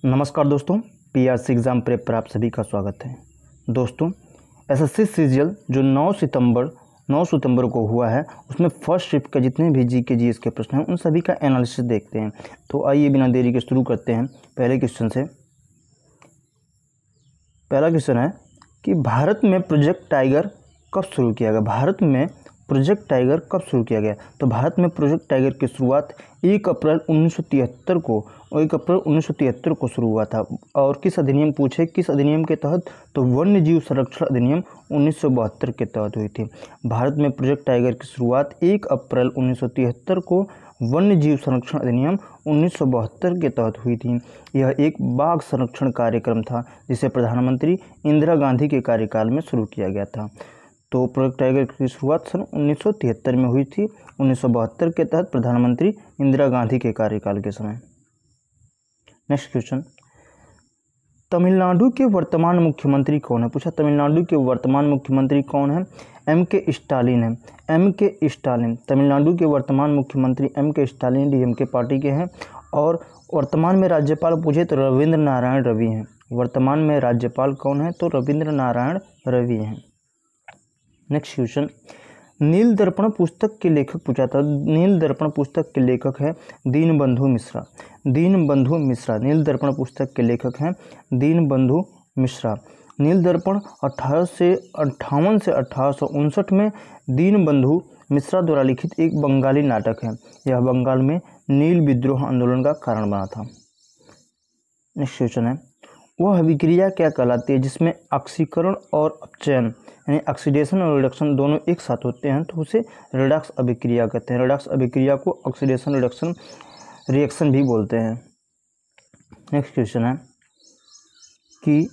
नमस्कार दोस्तों, PRC exam prep पर आप सभी का स्वागत है। दोस्तों, एसएससी सीजीएल जो 9 सितंबर को हुआ है, उसमें फर्स्ट शिफ्ट के जितने भी जीके जीएस के प्रश्न हैं उन सभी का एनालिसिस देखते हैं। तो आइए बिना देरी के शुरू करते हैं पहले क्वेश्चन से। पहला क्वेश्चन है कि भारत में प्रोजेक्ट टाइगर कब शुरू किया गया। भारत में प्रोजेक्ट टाइगर कब शुरू किया गया? तो भारत में प्रोजेक्ट टाइगर की शुरुआत 1 अप्रैल 1973 को शुरू हुआ था। और किस अधिनियम पूछे, किस अधिनियम के तहत? तो वन्य जीव संरक्षण अधिनियम 1972 के तहत हुई थी। भारत में प्रोजेक्ट टाइगर की शुरुआत 1 अप्रैल 1973 को वन्य जीव संरक्षण अधिनियम 1972 के तहत हुई थी। यह एक बाघ संरक्षण कार्यक्रम था जिसे प्रधानमंत्री इंदिरा गांधी के कार्यकाल में शुरू किया गया था। तो प्रोजेक्ट टाइगर की शुरुआत सन 1973 में हुई थी, 1972 के तहत प्रधानमंत्री इंदिरा गांधी के कार्यकाल के समय। नेक्स्ट क्वेश्चन, तमिलनाडु के वर्तमान मुख्यमंत्री कौन है? पूछा तमिलनाडु के वर्तमान मुख्यमंत्री कौन है? एम.के. स्टालिन है। एम.के. स्टालिन तमिलनाडु के वर्तमान मुख्यमंत्री एम.के. स्टालिन डीएमके पार्टी के हैं। और वर्तमान में राज्यपाल पूछे तो रविंद्र नारायण रवि हैं। वर्तमान में राज्यपाल कौन है? तो रविंद्र नारायण रवि हैं। नेक्स्ट क्वेश्चन, नील दर्पण पुस्तक के लेखक पूछा था। नील दर्पण पुस्तक के लेखक है दीनबंधु मिश्रा। दीनबंधु मिश्रा नील दर्पण पुस्तक के लेखक हैं दीनबंधु मिश्रा। नील दर्पण 1858 से 1859 में दीनबंधु मिश्रा द्वारा लिखित एक बंगाली नाटक है। यह बंगाल में नील विद्रोह आंदोलन का कारण बना था। नेक्स्ट क्वेश्चन है, वह अभिक्रिया क्या कहलाती है जिसमें ऑक्सीकरण और अपचयन यानी ऑक्सीडेशन और रिडक्शन दोनों एक साथ होते हैं? तो उसे रिडक्स अभिक्रिया कहते हैं। रिडक्स अभिक्रिया को ऑक्सीडेशन रिडक्शन रिएक्शन भी बोलते हैं। नेक्स्ट क्वेश्चन है कि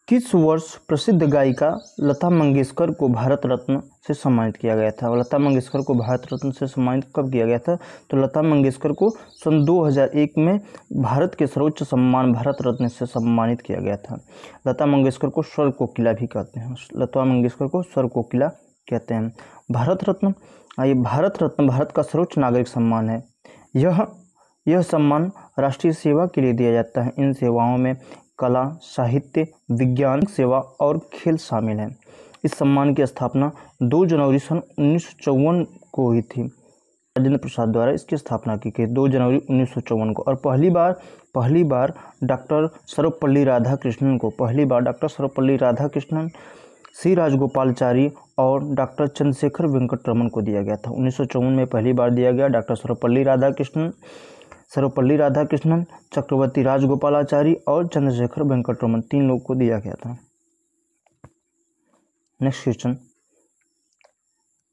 किस वर्ष प्रसिद्ध गायिका लता मंगेशकर को भारत रत्न से सम्मानित किया गया था? लता मंगेशकर को भारत रत्न से सम्मानित कब किया गया था? तो लता मंगेशकर को सन 2001 में भारत के सर्वोच्च सम्मान भारत रत्न से सम्मानित किया गया था। लता मंगेशकर को स्वर कोकिला भी कहते हैं। लता मंगेशकर को स्वर कोकिला कहते हैं। भारत रत्न, ये भारत रत्न भारत का सर्वोच्च नागरिक सम्मान है। यह सम्मान राष्ट्रीय सेवा के लिए दिया जाता है। इन सेवाओं में कला, साहित्य, विज्ञान सेवा और खेल शामिल हैं। इस सम्मान की स्थापना 2 जनवरी सन 1954 को हुई थी। राजेंद्र प्रसाद द्वारा इसकी स्थापना की गई 2 जनवरी 1954 को। और पहली बार डॉक्टर सर्वपल्ली राधाकृष्णन, सी राजगोपालाचारी और डॉक्टर चंद्रशेखर वेंकटरमन को दिया गया था। 1954 में पहली बार दिया गया। डॉक्टर सर्वपल्ली राधाकृष्णन, चक्रवर्ती राजगोपालाचारी और चंद्रशेखर वेंकटरमन 3 लोग को दिया गया था। नेक्स्ट क्वेश्चन,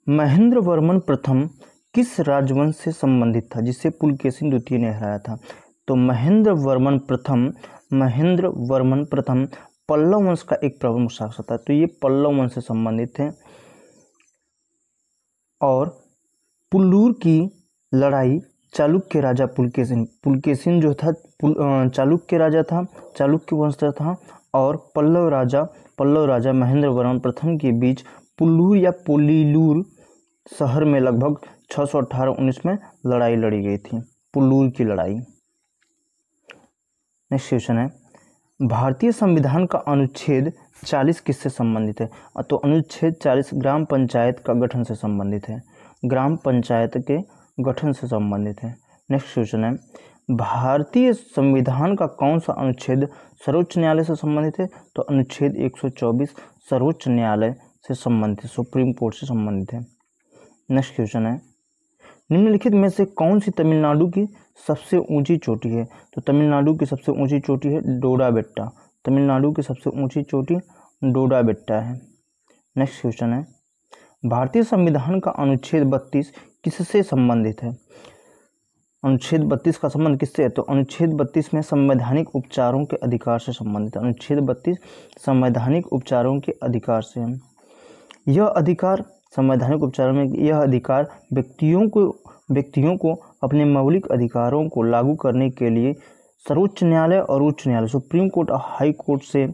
महेंद्र वर्मन प्रथम किस राजवंश से संबंधित था जिसे पुलकेशिन द्वितीय ने हराया था? तो महेंद्र वर्मन प्रथम पल्लव वंश का एक प्रमुख शासक था। तो ये पल्लव वंश से संबंधित है। और पुल्लूर की लड़ाई चालुक्य राजा पुलकेशिन जो था चालुक्य राजा था, चालुक्य वंश था। और पल्लव राजा महेंद्र वर्मन प्रथम के बीच पुल्लूर या पोलीलूर शहर में लगभग 618-19 में लड़ाई लड़ी गई थी, पुल्लूर की लड़ाई। नेक्स्ट क्वेश्चन है, भारतीय संविधान का अनुच्छेद 40 किससे संबंधित है? तो अनुच्छेद 40 ग्राम पंचायत का गठन से संबंधित है। ग्राम पंचायत के गठन से संबंधित है। नेक्स्ट क्वेश्चन है, भारतीय संविधान का कौन सा अनुच्छेद सर्वोच्च न्यायालय से संबंधित है? तो अनुच्छेद 124 सर्वोच्च न्यायालय से संबंधित, सुप्रीम कोर्ट से संबंधित है। नेक्स्ट क्वेश्चन है, निम्नलिखित में से कौन सी तमिलनाडु की सबसे ऊंची चोटी है? तो तमिलनाडु की सबसे ऊंची चोटी है डोडा बेट्टा। तमिलनाडु की सबसे ऊंची चोटी डोडा बेट्टा है। नेक्स्ट क्वेश्चन है, भारतीय संविधान का अनुच्छेद 32 किससे संबंधित है? अनुच्छेद 32 का संबंध किससे है? तो अनुच्छेद 32 में संवैधानिक उपचारों के अधिकार से संबंधित है। अनुच्छेद 32 संवैधानिक उपचारों के अधिकार से है। यह अधिकार संवैधानिक उपचारों में यह अधिकार व्यक्तियों को अपने मौलिक अधिकारों को लागू करने के लिए सर्वोच्च न्यायालय और उच्च न्यायालय, सुप्रीम कोर्ट और हाई कोर्ट से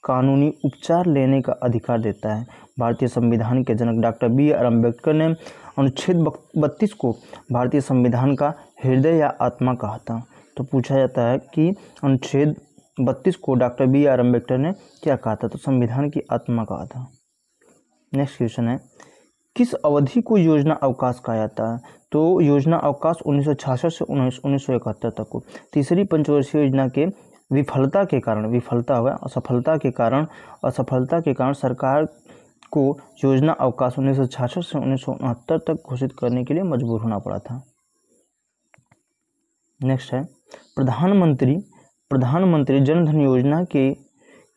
कानूनी उपचार लेने का अधिकार देता है। भारतीय संविधान के जनक डॉक्टर बी.आर. अम्बेडकर ने अनुच्छेद 32 को भारतीय संविधान का हृदय या आत्मा कहा था। तो पूछा जाता है कि अनुच्छेद 32 को डॉक्टर BR अम्बेडकर ने क्या कहा था? तो संविधान की आत्मा कहा था। नेक्स्ट क्वेश्चन है, किस अवधि को योजना अवकाश कहा जाता है? तो योजना अवकाश 1966 से 1971 तक को। तीसरी पंचवर्षीय योजना के विफलता के कारण असफलता के कारण सरकार को योजना अवकाश 1966 से 1969 तक घोषित करने के लिए मजबूर होना पड़ा था। नेक्स्ट है, प्रधानमंत्री जन धन योजना के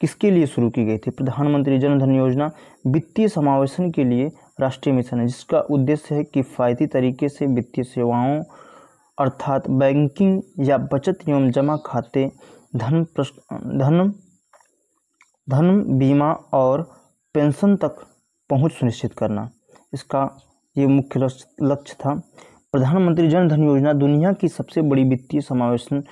किसके लिए शुरू की गई थी? प्रधानमंत्री जन धन योजना वित्तीय समावेशन के लिए राष्ट्रीय मिशन है, जिसका उद्देश्य है किफ़ायती तरीके से वित्तीय सेवाओं अर्थात बैंकिंग या बचत एवं जमा खाते, धन बीमा और पेंशन तक पहुंच सुनिश्चित करना, इसका ये मुख्य लक्ष्य था। प्रधानमंत्री जन धन योजना दुनिया की सबसे बड़ी वित्तीय समावेशन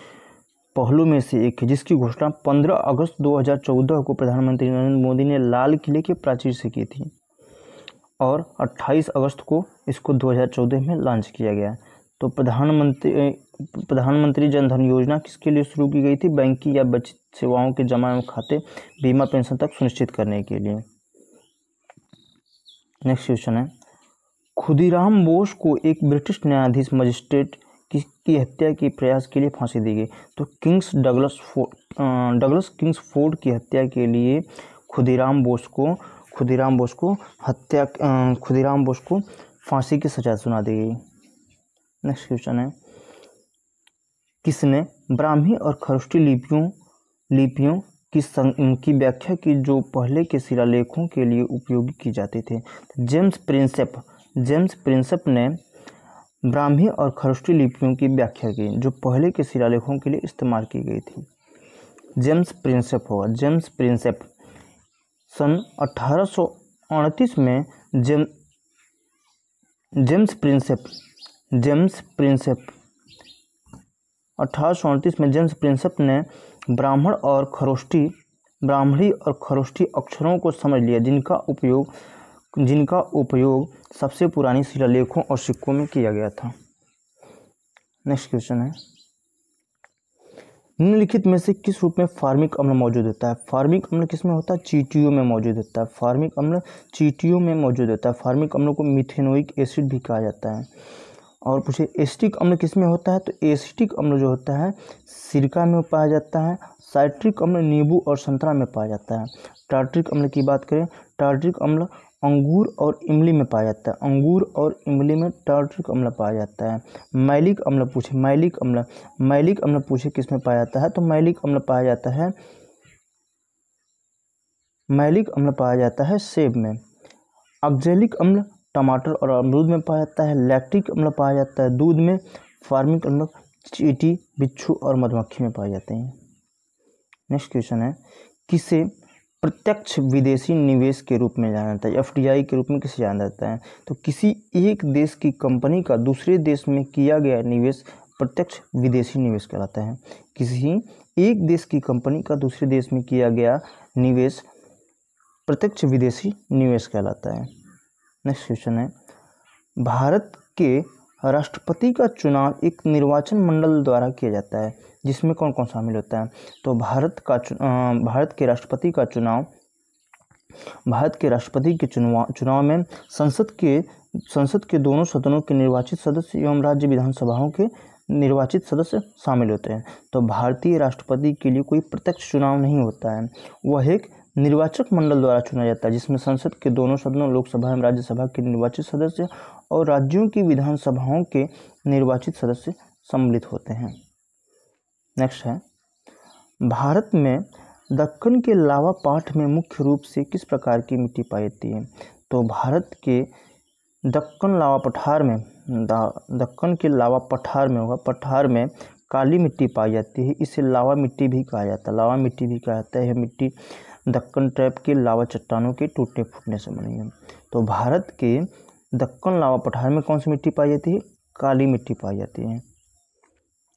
पहलू में से एक है, जिसकी घोषणा 15 अगस्त 2014 को प्रधानमंत्री नरेंद्र मोदी ने लाल किले के प्राचीर से की थी और 28 अगस्त को इसको 2014 में लॉन्च किया गया। तो प्रधानमंत्री जन धन योजना किसके लिए शुरू की गई थी? बैंकिंग या बचत सेवाओं के जमा एवं खाते, बीमा, पेंशन तक सुनिश्चित करने के लिए। नेक्स्ट क्वेश्चन है, खुदीराम बोस को एक ब्रिटिश न्यायाधीश मजिस्ट्रेट की हत्या के प्रयास के लिए फांसी दी गई। तो डगलस किंग्सफोर्ड की हत्या के लिए खुदीराम बोस को फांसी की सजा सुना दी गई। नेक्स्ट क्वेश्चन है, किसने ब्राह्मी और खरोष्टी लिपियों की व्याख्या की जो पहले के शिलालेखों के लिए उपयोगी की जाते थे? जेम्स प्रिंसेप ने ब्राह्मी और खरोष्टी लिपियों की व्याख्या की जो पहले के शिलालेखों के लिए इस्तेमाल की गई थी। जेम्स प्रिंसेप सन 1838 में जेम्स प्रिंसेप ने ब्राह्मणी और खरोष्टी अक्षरों को समझ लिया, जिनका उपयोग सबसे पुरानी शिलालेखों और सिक्कों में किया गया था। नेक्स्ट क्वेश्चन है, निम्नलिखित में से किस रूप में फार्मिक अम्ल मौजूद होता है? फार्मिक अम्ल किस में होता है? चींटियों में मौजूद होता है। फार्मिक अम्ल को मिथेनोइक एसिड भी कहा जाता है। और पूछे एसिटिक अम्ल किस में होता है? तो एसिटिक अम्ल जो होता है सिरका में पाया जाता है। साइट्रिक अम्ल नींबू और संतरा में पाया जाता है। टार्ट्रिक अम्ल की बात करें, टार्ट्रिक अम्ल अंगूर और इमली में पाया जाता है। अंगूर और इमली में टार्ट्रिक अम्ल पाया जाता है। मैलिक अम्ल पूछे किस में पाया जाता है? तो मैलिक अम्ल पाया जाता है सेब में। ऑक्जेलिक अम्ल टमाटर और अमरूद में पाया जाता है। लैक्टिक अम्ल पाया जाता है दूध में। फार्मिक अम्ल चींटी, बिच्छू और मधुमक्खी में पाए जाते हैं। नेक्स्ट क्वेश्चन है, किसे प्रत्यक्ष विदेशी निवेश के रूप में जाना जाता है? FDI के रूप में किसे जाना जाता है? तो किसी एक देश की कंपनी का दूसरे देश में किया गया निवेश प्रत्यक्ष विदेशी निवेश कहलाता है। किसी एक देश की कंपनी का दूसरे देश में किया गया निवेश प्रत्यक्ष विदेशी निवेश कहलाता है। नेक्स्ट क्वेश्चन है, भारत के राष्ट्रपति का चुनाव एक निर्वाचन मंडल द्वारा किया जाता है, जिसमें कौन कौन शामिल होता है? तो भारत के राष्ट्रपति के चुनाव में संसद के दोनों सदनों के निर्वाचित सदस्य एवं राज्य विधानसभाओं के निर्वाचित सदस्य शामिल होते हैं। तो भारतीय राष्ट्रपति के लिए कोई प्रत्यक्ष चुनाव नहीं होता है, वह एक निर्वाचक मंडल द्वारा चुना जाता है, जिसमें संसद के दोनों सदनों, लोकसभा एवं राज्यसभा के निर्वाचित सदस्य और राज्यों की विधानसभाओं के निर्वाचित सदस्य सम्मिलित होते हैं। नेक्स्ट है, भारत में दक्कन के लावा पाठ में मुख्य रूप से किस प्रकार की मिट्टी पाई जाती है? तो भारत के दक्कन के लावा पठार में काली मिट्टी पाई जाती है। इसे लावा मिट्टी भी कहा जाता है। यह मिट्टी दक्कन ट्रैप के लावा चट्टानों के टूटने फूटने से बनी है। तो भारत के दक्कन लावा पठार में कौन सी मिट्टी पाई जाती है? काली मिट्टी पाई जाती है।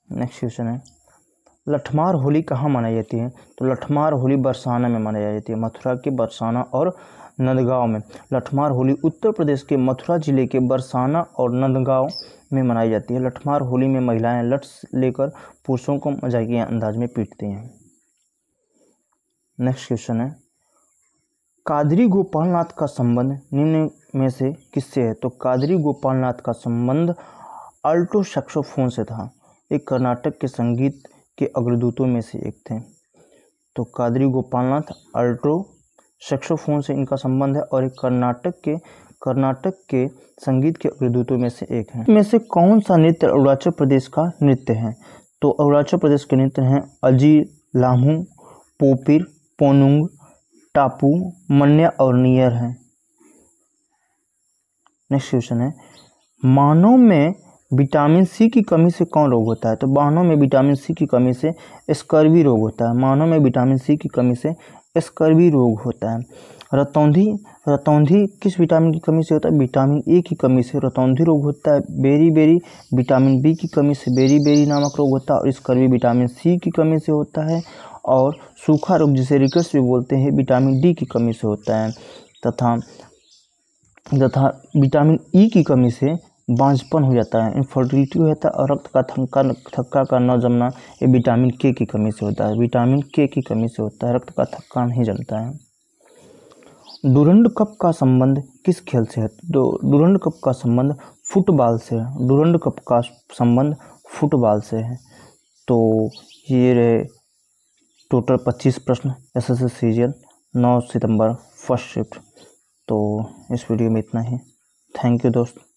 नेक्स्ट क्वेश्चन है, लठमार होली कहाँ मनाई जाती है? तो लठमार होली बरसाना में मनाई जाती है, मथुरा के बरसाना और नंदगांव में। लठमार होली उत्तर प्रदेश के मथुरा जिले के बरसाना और नंदगांव में मनाई जाती है। लठमार होली में महिलाएं लठ लेकर पुरुषों को मजाकिया अंदाज में पीटती हैं। नेक्स्ट क्वेश्चन है, कादरी गोपालनाथ का संबंध निम्न में से किससे है? तो कादरी गोपालनाथ का संबंध अल्टो सैक्सोफोन से था। एक कर्नाटक के संगीत के अग्रदूतों में से एक थे। तो कादरी गोपालनाथ अल्टो सैक्सोफोन से इनका संबंध है और एक कर्नाटक के संगीत के अग्रदूतों में से एक है। इनमें से कौन सा नृत्य अरुणाचल प्रदेश का नृत्य है? तो अरुणाचल प्रदेश के नृत्य हैं अजी लामू, पोपिर, पोनुंग, टापू, मन्या और नियर है। नेक्स्ट क्वेश्चन है, मानव में विटामिन सी की कमी से कौन रोग होता है? तो मानव में विटामिन सी की कमी से स्कर्वी रोग होता है। मानव में विटामिन सी की कमी से स्कर्वी रोग होता है। रतौंधी किस विटामिन की कमी से होता है? विटामिन ए की कमी से रतौंधी रोग होता है। बेरी विटामिन बी की कमी से बेरी नामक रोग होता है और स्कर्वी विटामिन सी की कमी से होता है। और सूखा रोग जिसे रिकट्स भी बोलते हैं विटामिन डी की कमी से होता है। तथा विटामिन ई की कमी से बांझपन हो जाता है, इनफर्टिलिटी हो जाता है और रक्त का थक्का का न जमना ये विटामिन के की कमी से होता है। विटामिन के की कमी से होता है, रक्त का थक्का नहीं जमता है। डुरंड कप का संबंध किस खेल से है? तो डुरंड कप का संबंध फुटबॉल से है। डुरंड कप का संबंध फुटबॉल से है। तो ये रहे टोटल 25 प्रश्न एसएससी सीजीएल 9 सितंबर फर्स्ट शिफ्ट। तो इस वीडियो में इतना ही। थैंक यू दोस्त।